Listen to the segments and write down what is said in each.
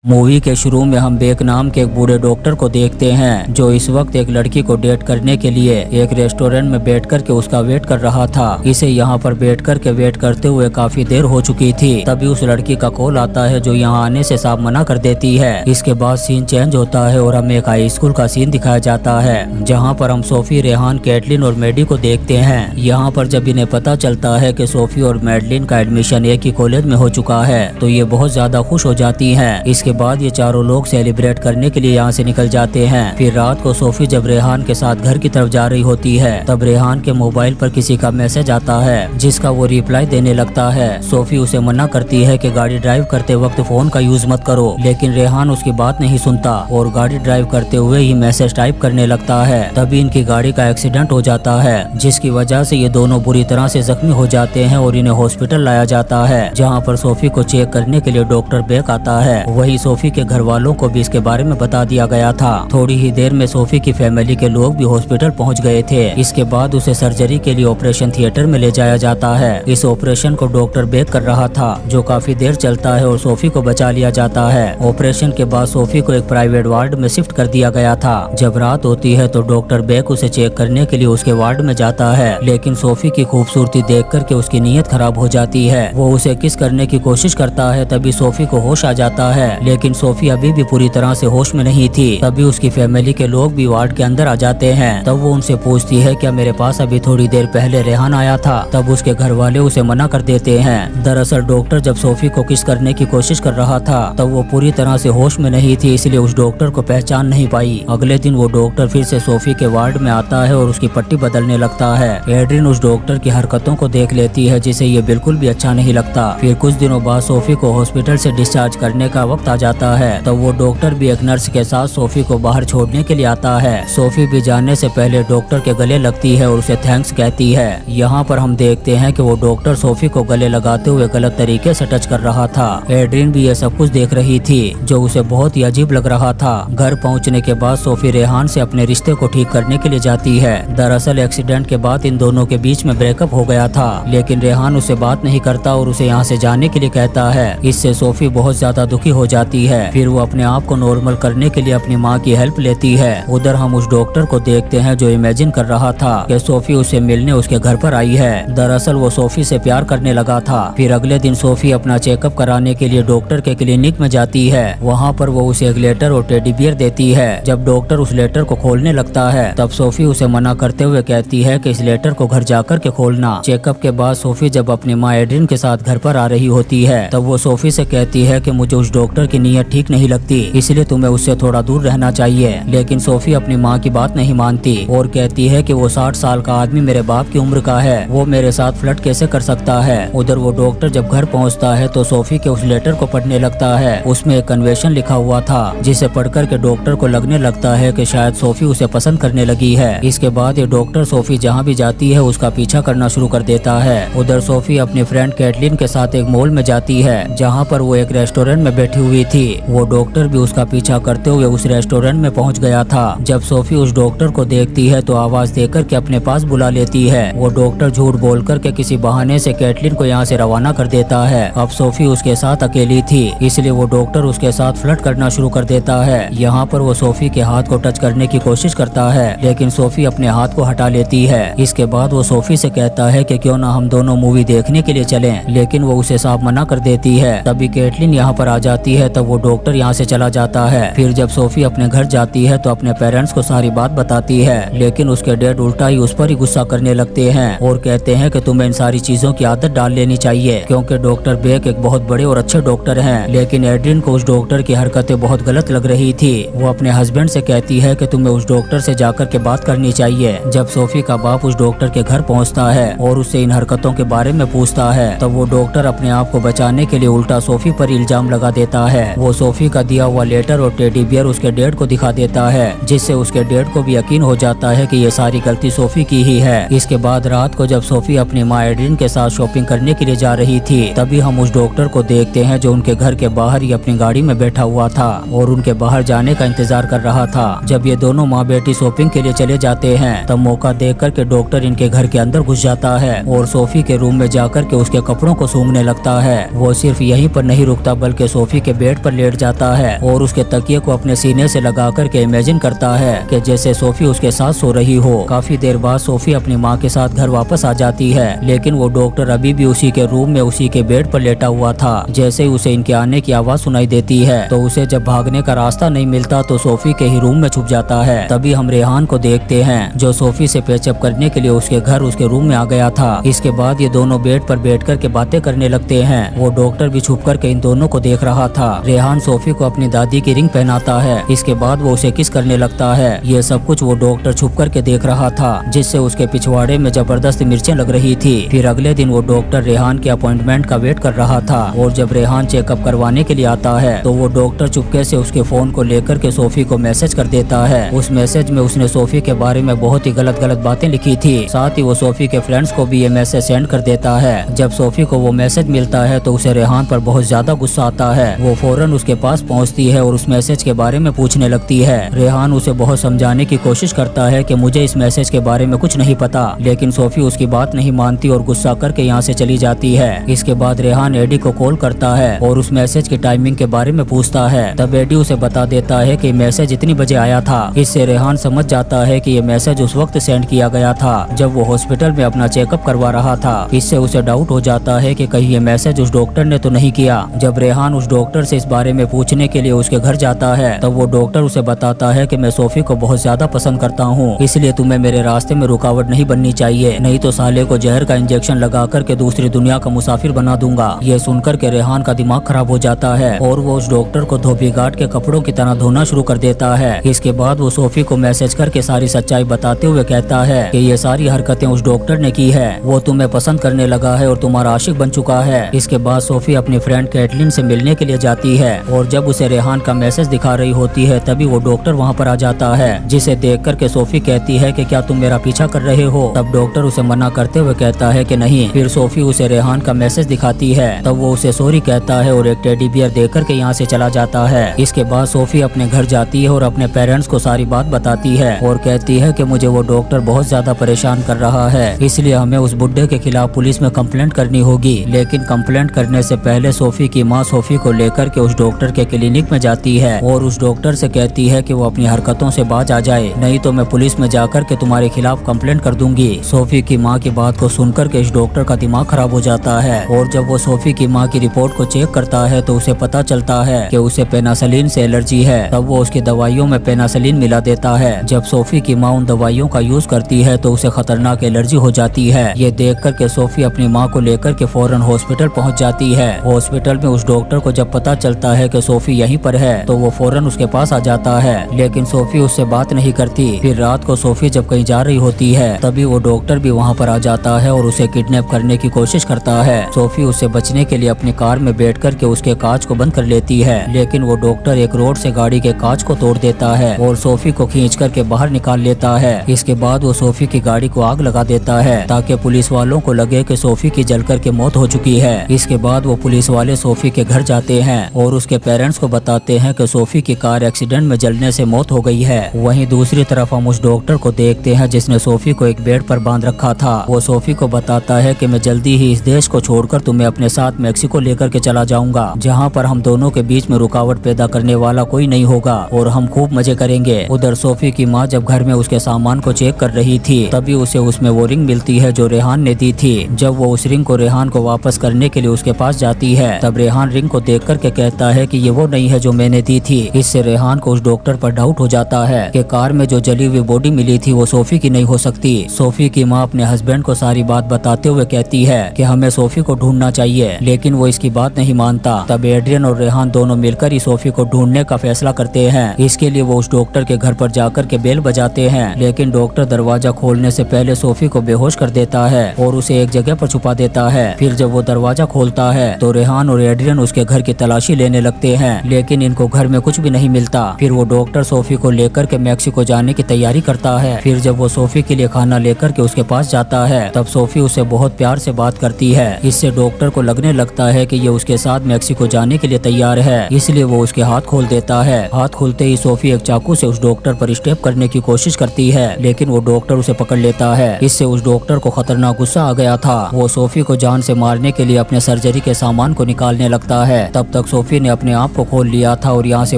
Movie के शुरू में हम बेक नाम के एक बूढ़े डॉक्टर को देखते हैं जो इस वक्त एक लड़की को डेट करने के लिए एक रेस्टोरेंट में बैठ कर के उसका वेट कर रहा था। इसे यहाँ पर बैठ कर के वेट करते हुए काफी देर हो चुकी थी। तभी उस लड़की का कॉल आता है जो यहाँ आने से साफ मना कर देती है। इसके बाद सीन चेंज होता है और हमें एक हाई स्कूल का सीन दिखाया जाता है जहाँ पर हम सोफी, रेहान, कैटलिन और मेडी को देखते हैं। यहाँ पर जब इन्हें पता चलता है कि सोफी और मैडलिन का एडमिशन एक ही कॉलेज में हो चुका है तो ये बहुत ज्यादा खुश हो जाती हैं। इसके बाद ये चारों लोग सेलिब्रेट करने के लिए यहाँ से निकल जाते हैं। फिर रात को सोफी जब रेहान के साथ घर की तरफ जा रही होती है तब रेहान के मोबाइल पर किसी का मैसेज आता है जिसका वो रिप्लाई देने लगता है। सोफी उसे मना करती है कि गाड़ी ड्राइव करते वक्त फोन का यूज मत करो, लेकिन रेहान उसकी बात नहीं सुनता और गाड़ी ड्राइव करते हुए ही मैसेज टाइप करने लगता है। तभी इनकी गाड़ी का एक्सीडेंट हो जाता है जिसकी वजह से ये दोनों बुरी तरह से जख्मी हो जाते हैं और इन्हें हॉस्पिटल लाया जाता है जहाँ पर सोफी को चेक करने के लिए डॉक्टर बेक आता है। वही सोफी के घर वालों को भी इसके बारे में बता दिया गया था। थोड़ी ही देर में सोफी की फैमिली के लोग भी हॉस्पिटल पहुंच गए थे। इसके बाद उसे सर्जरी के लिए ऑपरेशन थिएटर में ले जाया जाता है। इस ऑपरेशन को डॉक्टर बेक कर रहा था जो काफी देर चलता है और सोफी को बचा लिया जाता है। ऑपरेशन के बाद सोफी को एक प्राइवेट वार्ड में शिफ्ट कर दिया गया था। जब रात होती है तो डॉक्टर बेक उसे चेक करने के लिए उसके वार्ड में जाता है, लेकिन सोफी की खूबसूरती देख करके उसकी नीयत खराब हो जाती है। वो उसे किस करने की कोशिश करता है तभी सोफी को होश आ जाता है, लेकिन सोफी अभी भी पूरी तरह से होश में नहीं थी। तभी उसकी फैमिली के लोग भी वार्ड के अंदर आ जाते हैं। तब वो उनसे पूछती है क्या मेरे पास अभी थोड़ी देर पहले रेहान आया था? तब उसके घर वाले उसे मना कर देते हैं। दरअसल डॉक्टर जब सोफी को किस करने की कोशिश कर रहा था तब वो पूरी तरह से होश में नहीं थी, इसलिए उस डॉक्टर को पहचान नहीं पाई। अगले दिन वो डॉक्टर फिर से सोफी के वार्ड में आता है और उसकी पट्टी बदलने लगता है। एड्रिन उस डॉक्टर की हरकतों को देख लेती है जिसे ये बिल्कुल भी अच्छा नहीं लगता। फिर कुछ दिनों बाद सोफी को हॉस्पिटल से डिस्चार्ज करने का वक्त आ जाता है। तब वो डॉक्टर भी एक नर्स के साथ सोफी को बाहर छोड़ने के लिए आता है। सोफी भी जाने से पहले डॉक्टर के गले लगती है और उसे थैंक्स कहती है। यहाँ पर हम देखते हैं कि वो डॉक्टर सोफी को गले लगाते हुए गलत तरीके से टच कर रहा था। एड्रिन भी ये सब कुछ देख रही थी जो उसे बहुत ही अजीब लग रहा था। घर पहुँचने के बाद सोफी रेहान से अपने रिश्ते को ठीक करने के लिए जाती है। दरअसल एक्सीडेंट के बाद इन दोनों के बीच में ब्रेकअप हो गया था, लेकिन रेहान उसे बात नहीं करता और उसे यहाँ से जाने के लिए कहता है। इससे सोफी बहुत ज्यादा दुखी हो जाती है। फिर वो अपने आप को नॉर्मल करने के लिए अपनी माँ की हेल्प लेती है। उधर हम उस डॉक्टर को देखते हैं जो इमेजिन कर रहा था कि सोफी उसे मिलने उसके घर पर आई है। दरअसल वो सोफी से प्यार करने लगा था। फिर अगले दिन सोफी अपना चेकअप कराने के लिए डॉक्टर के क्लिनिक में जाती है। वहाँ पर वो उसे एक लेटर और टेडी बियर देती है। जब डॉक्टर उस लेटर को खोलने लगता है तब सोफी उसे मना करते हुए कहती है कि इस लेटर को घर जाकर के खोलना। चेकअप के बाद सोफी जब अपनी माँ एड्रिन के साथ घर पर आ रही होती है तब वो सोफी से कहती है कि मुझे उस डॉक्टर की नीयत ठीक नहीं लगती, इसलिए तुम्हें उससे थोड़ा दूर रहना चाहिए। लेकिन सोफी अपनी माँ की बात नहीं मानती और कहती है कि वो 60 साल का आदमी मेरे बाप की उम्र का है, वो मेरे साथ फ्लर्ट कैसे कर सकता है। उधर वो डॉक्टर जब घर पहुँचता है तो सोफी के उस लेटर को पढ़ने लगता है। उसमें एक कन्वेंशन लिखा हुआ था जिसे पढ़कर के डॉक्टर को लगने लगता है कि शायद सोफी उसे पसंद करने लगी है। इसके बाद ये डॉक्टर सोफी जहाँ भी जाती है उसका पीछा करना शुरू कर देता है। उधर सोफी अपनी फ्रेंड कैटलिन के साथ एक मॉल में जाती है जहाँ पर वो एक रेस्टोरेंट में बैठी हुई थी। वो डॉक्टर भी उसका पीछा करते हुए उस रेस्टोरेंट में पहुंच गया था। जब सोफी उस डॉक्टर को देखती है तो आवाज देकर के अपने पास बुला लेती है। वो डॉक्टर झूठ बोलकर के किसी बहाने से कैटलिन को यहाँ से रवाना कर देता है। अब सोफी उसके साथ अकेली थी, इसलिए वो डॉक्टर उसके साथ फ्लर्ट करना शुरू कर देता है। यहाँ पर वो सोफी के हाथ को टच करने की कोशिश करता है, लेकिन सोफी अपने हाथ को हटा लेती है। इसके बाद वो सोफी से कहता है कि क्यों ना हम दोनों मूवी देखने के लिए चलें, लेकिन वो उसे साफ मना कर देती है। तभी कैटलिन यहाँ पर आ जाती है तब वो डॉक्टर यहाँ से चला जाता है। फिर जब सोफी अपने घर जाती है तो अपने पेरेंट्स को सारी बात बताती है, लेकिन उसके डैड उल्टा ही उस पर ही गुस्सा करने लगते हैं और कहते हैं कि तुम्हें इन सारी चीजों की आदत डाल लेनी चाहिए क्योंकि डॉक्टर बेक एक बहुत बड़े और अच्छे डॉक्टर हैं। लेकिन एड्रिन को उस डॉक्टर की हरकतें बहुत गलत लग रही थी। वो अपने हस्बैंड से कहती है कि तुम्हें उस डॉक्टर से जाकर के बात करनी चाहिए। जब सोफी का बाप उस डॉक्टर के घर पहुँचता है और उससे इन हरकतों के बारे में पूछता है तब वो डॉक्टर अपने आप को बचाने के लिए उल्टा सोफी पर इल्जाम लगा देता है। वो सोफी का दिया हुआ लेटर और टेडी बियर उसके डैड को दिखा देता है जिससे उसके डैड को भी यकीन हो जाता है कि ये सारी गलती सोफी की ही है। इसके बाद रात को जब सोफी अपनी माँ एड्रिन के साथ शॉपिंग करने के लिए जा रही थी तभी हम उस डॉक्टर को देखते हैं जो उनके घर के बाहर ही अपनी गाड़ी में बैठा हुआ था और उनके बाहर जाने का इंतजार कर रहा था। जब ये दोनों माँ बेटी शॉपिंग के लिए चले जाते हैं तब मौका देख कर के डॉक्टर इनके घर के अंदर घुस जाता है और सोफी के रूम में जाकर के उसके कपड़ों को सूंघने लगता है। वो सिर्फ यहीं पर नहीं रुकता बल्कि सोफी के बेड बेड पर लेट जाता है और उसके तकिए को अपने सीने से लगा करके इमेजिन करता है कि जैसे सोफी उसके साथ सो रही हो। काफी देर बाद सोफी अपनी माँ के साथ घर वापस आ जाती है, लेकिन वो डॉक्टर अभी भी उसी के रूम में उसी के बेड पर लेटा हुआ था। जैसे ही उसे इनके आने की आवाज सुनाई देती है तो उसे जब भागने का रास्ता नहीं मिलता तो सोफी के ही रूम में छुप जाता है। तभी हम रेहान को देखते हैं जो सोफी से पेचअप करने के लिए उसके घर उसके रूम में आ गया था। इसके बाद ये दोनों बेड पर बैठ कर के बातें करने लगते हैं। वो डॉक्टर भी छुप कर के इन दोनों को देख रहा था। रेहान सोफी को अपनी दादी की रिंग पहनाता है। इसके बाद वो उसे किस करने लगता है। ये सब कुछ वो डॉक्टर छुप कर के देख रहा था, जिससे उसके पिछवाड़े में जबरदस्त मिर्चें लग रही थी। फिर अगले दिन वो डॉक्टर रेहान के अपॉइंटमेंट का वेट कर रहा था और जब रेहान चेकअप करवाने के लिए आता है तो वो डॉक्टर चुपके से उसके फोन को लेकर के सोफी को मैसेज कर देता है। उस मैसेज में उसने सोफी के बारे में बहुत ही गलत बातें लिखी थी। साथ ही वो सोफी के फ्रेंड्स को भी ये मैसेज सेंड कर देता है। जब सोफी को वो मैसेज मिलता है तो उसे रेहान पर बहुत ज्यादा गुस्सा आता है। वो फौरन उसके पास पहुंचती है और उस मैसेज के बारे में पूछने लगती है। रेहान उसे बहुत समझाने की कोशिश करता है कि मुझे इस मैसेज के बारे में कुछ नहीं पता, लेकिन सोफी उसकी बात नहीं मानती और गुस्सा करके यहाँ से चली जाती है। इसके बाद रेहान एडी को कॉल करता है और उस मैसेज की टाइमिंग के बारे में पूछता है। तब एडी उसे बता देता है कि मैसेज इतनी बजे आया था। इससे रेहान समझ जाता है कि ये मैसेज उस वक्त सेंड किया गया था जब वो हॉस्पिटल में अपना चेकअप करवा रहा था। इससे उसे डाउट हो जाता है कि कहीं ये मैसेज उस डॉक्टर ने तो नहीं किया। जब रेहान उस डॉक्टर से इस बारे में पूछने के लिए उसके घर जाता है तब वो डॉक्टर उसे बताता है कि मैं सोफी को बहुत ज्यादा पसंद करता हूँ, इसलिए तुम्हें मेरे रास्ते में रुकावट नहीं बननी चाहिए, नहीं तो साले को जहर का इंजेक्शन लगा करके दूसरी दुनिया का मुसाफिर बना दूंगा। ये सुनकर के रेहान का दिमाग खराब हो जाता है और वो उस डॉक्टर को धोबी घाट के कपड़ों की तरह धोना शुरू कर देता है। इसके बाद वो सोफी को मैसेज करके सारी सच्चाई बताते हुए कहता है कि ये सारी हरकतें उस डॉक्टर ने की है, वो तुम्हें पसंद करने लगा है और तुम्हारा आशिक बन चुका है। इसके बाद सोफी अपनी फ्रेंड कैटलिन से मिलने के लिए जाती है और जब उसे रेहान का मैसेज दिखा रही होती है तभी वो डॉक्टर वहाँ पर आ जाता है, जिसे देख कर के सोफी कहती है कि क्या तुम मेरा पीछा कर रहे हो। तब डॉक्टर उसे मना करते हुए कहता है कि नहीं। फिर सोफी उसे रेहान का मैसेज दिखाती है, तब वो उसे सॉरी कहता है और एक टेडी बियर देकर के यहाँ से चला जाता है। इसके बाद सोफी अपने घर जाती है और अपने पेरेंट्स को सारी बात बताती है और कहती है कि मुझे वो डॉक्टर बहुत ज्यादा परेशान कर रहा है, इसलिए हमें उस बुड्ढे के खिलाफ पुलिस में कंप्लेंट करनी होगी। लेकिन कंप्लेंट करने से पहले सोफी की माँ सोफी को लेकर के उस डॉक्टर के क्लिनिक में जाती है और उस डॉक्टर से कहती है कि वो अपनी हरकतों से बाज आ जाए, नहीं तो मैं पुलिस में जाकर के तुम्हारे खिलाफ कंप्लेंट कर दूंगी। सोफी की माँ की बात को सुनकर के इस डॉक्टर का दिमाग खराब हो जाता है और जब वो सोफी की माँ की रिपोर्ट को चेक करता है तो उसे पता चलता है कि उसे पेनासिलिन से एलर्जी है। तब वो उसकी दवाइयों में पेनासिलिन मिला देता है। जब सोफी की माँ उन दवाइयों का यूज करती है तो उसे खतरनाक एलर्जी हो जाती है। ये देख कर के सोफी अपनी माँ को लेकर के फौरन हॉस्पिटल पहुँच जाती है। हॉस्पिटल में उस डॉक्टर को जब पता चलता है कि सोफी यहीं पर है तो वो फौरन उसके पास आ जाता है, लेकिन सोफी उससे बात नहीं करती। फिर रात को सोफी जब कहीं जा रही होती है तभी वो डॉक्टर भी वहाँ पर आ जाता है और उसे किडनैप करने की कोशिश करता है। सोफी उससे बचने के लिए अपनी कार में बैठ कर के उसके कांच को बंद कर लेती है, लेकिन वो डॉक्टर एक रोड से गाड़ी के कांच को तोड़ देता है और सोफी को खींच करके बाहर निकाल लेता है। इसके बाद वो सोफी की गाड़ी को आग लगा देता है ताकि पुलिस वालों को लगे कि सोफी की जलकर के मौत हो चुकी है। इसके बाद वो पुलिस वाले सोफी के घर जाते हैं और उसके पेरेंट्स को बताते हैं कि सोफी की कार एक्सीडेंट में जलने से मौत हो गई है। वहीं दूसरी तरफ हम उस डॉक्टर को देखते हैं जिसने सोफी को एक बेड पर बांध रखा था। वो सोफी को बताता है कि मैं जल्दी ही इस देश को छोड़कर तुम्हें अपने साथ मेक्सिको लेकर के चला जाऊंगा, जहाँ पर हम दोनों के बीच में रुकावट पैदा करने वाला कोई नहीं होगा और हम खूब मजे करेंगे। उधर सोफी की माँ जब घर में उसके सामान को चेक कर रही थी तभी उसे उसमें वो रिंग मिलती है जो रेहान ने दी थी। जब वो उस रिंग को रेहान को वापस करने के लिए उसके पास जाती है तब रेहान रिंग को देख कर के कहता है कि ये वो नहीं है जो मैंने दी थी। इससे रेहान को उस डॉक्टर पर डाउट हो जाता है कि कार में जो जली हुई बॉडी मिली थी वो सोफी की नहीं हो सकती। सोफी की माँ अपने हस्बैंड को सारी बात बताते हुए कहती है कि हमें सोफी को ढूंढना चाहिए, लेकिन वो इसकी बात नहीं मानता। तब एड्रियन और रेहान दोनों मिलकर ही सोफी को ढूंढने का फैसला करते हैं। इसके लिए वो उस डॉक्टर के घर पर जाकर के बेल बजाते हैं, लेकिन डॉक्टर दरवाजा खोलने से पहले सोफी को बेहोश कर देता है और उसे एक जगह पर छुपा देता है। फिर जब वो दरवाजा खोलता है तो रेहान और एड्रियन उसके घर की तलाशी लेने लगते हैं, लेकिन इनको घर में कुछ भी नहीं मिलता। फिर वो डॉक्टर सोफी को लेकर के मैक्सिको जाने की तैयारी करता है। फिर जब वो सोफी के लिए खाना लेकर के उसके पास जाता है तब सोफी उसे बहुत प्यार से बात करती है। इससे डॉक्टर को लगने लगता है कि ये उसके साथ मैक्सिको जाने के लिए तैयार है, इसलिए वो उसके हाथ खोल देता है। हाथ खोलते ही सोफी एक चाकू से उस डॉक्टर पर स्टेप करने की कोशिश करती है, लेकिन वो डॉक्टर उसे पकड़ लेता है। इससे उस डॉक्टर को खतरनाक गुस्सा आ गया था। वो सोफी को जान से मारने के लिए अपने सर्जरी के सामान को निकालने लगता है। तब तक सोफी सोफी ने अपने आप को खोल लिया था और यहाँ से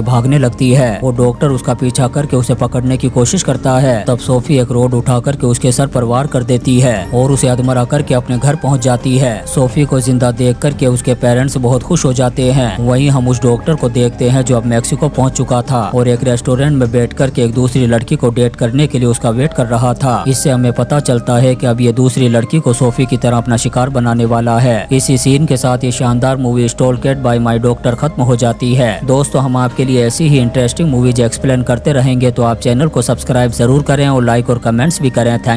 भागने लगती है। वो डॉक्टर उसका पीछा करके उसे पकड़ने की कोशिश करता है। तब सोफी एक रोड उठा करके उसके सर पर वार कर देती है और उसे अधमरा करके अपने घर पहुंच जाती है। सोफी को जिंदा देख करके उसके पेरेंट्स बहुत खुश हो जाते हैं। वहीं हम उस डॉक्टर को देखते हैं जो अब मैक्सिको पहुंच चुका था और एक रेस्टोरेंट में बैठ करके एक दूसरी लड़की को डेट करने के लिए उसका वेट कर रहा था। इससे हमें पता चलता है कि अब ये दूसरी लड़की को सोफी की तरह अपना शिकार बनाने वाला है। इसी सीन के साथ ये शानदार movie stole cat by my doctor खत्म हो जाती है। दोस्तों, हम आपके लिए ऐसी ही इंटरेस्टिंग मूवीज एक्सप्लेन करते रहेंगे, तो आप चैनल को सब्सक्राइब जरूर करें और लाइक और कमेंट्स भी करें। थैंक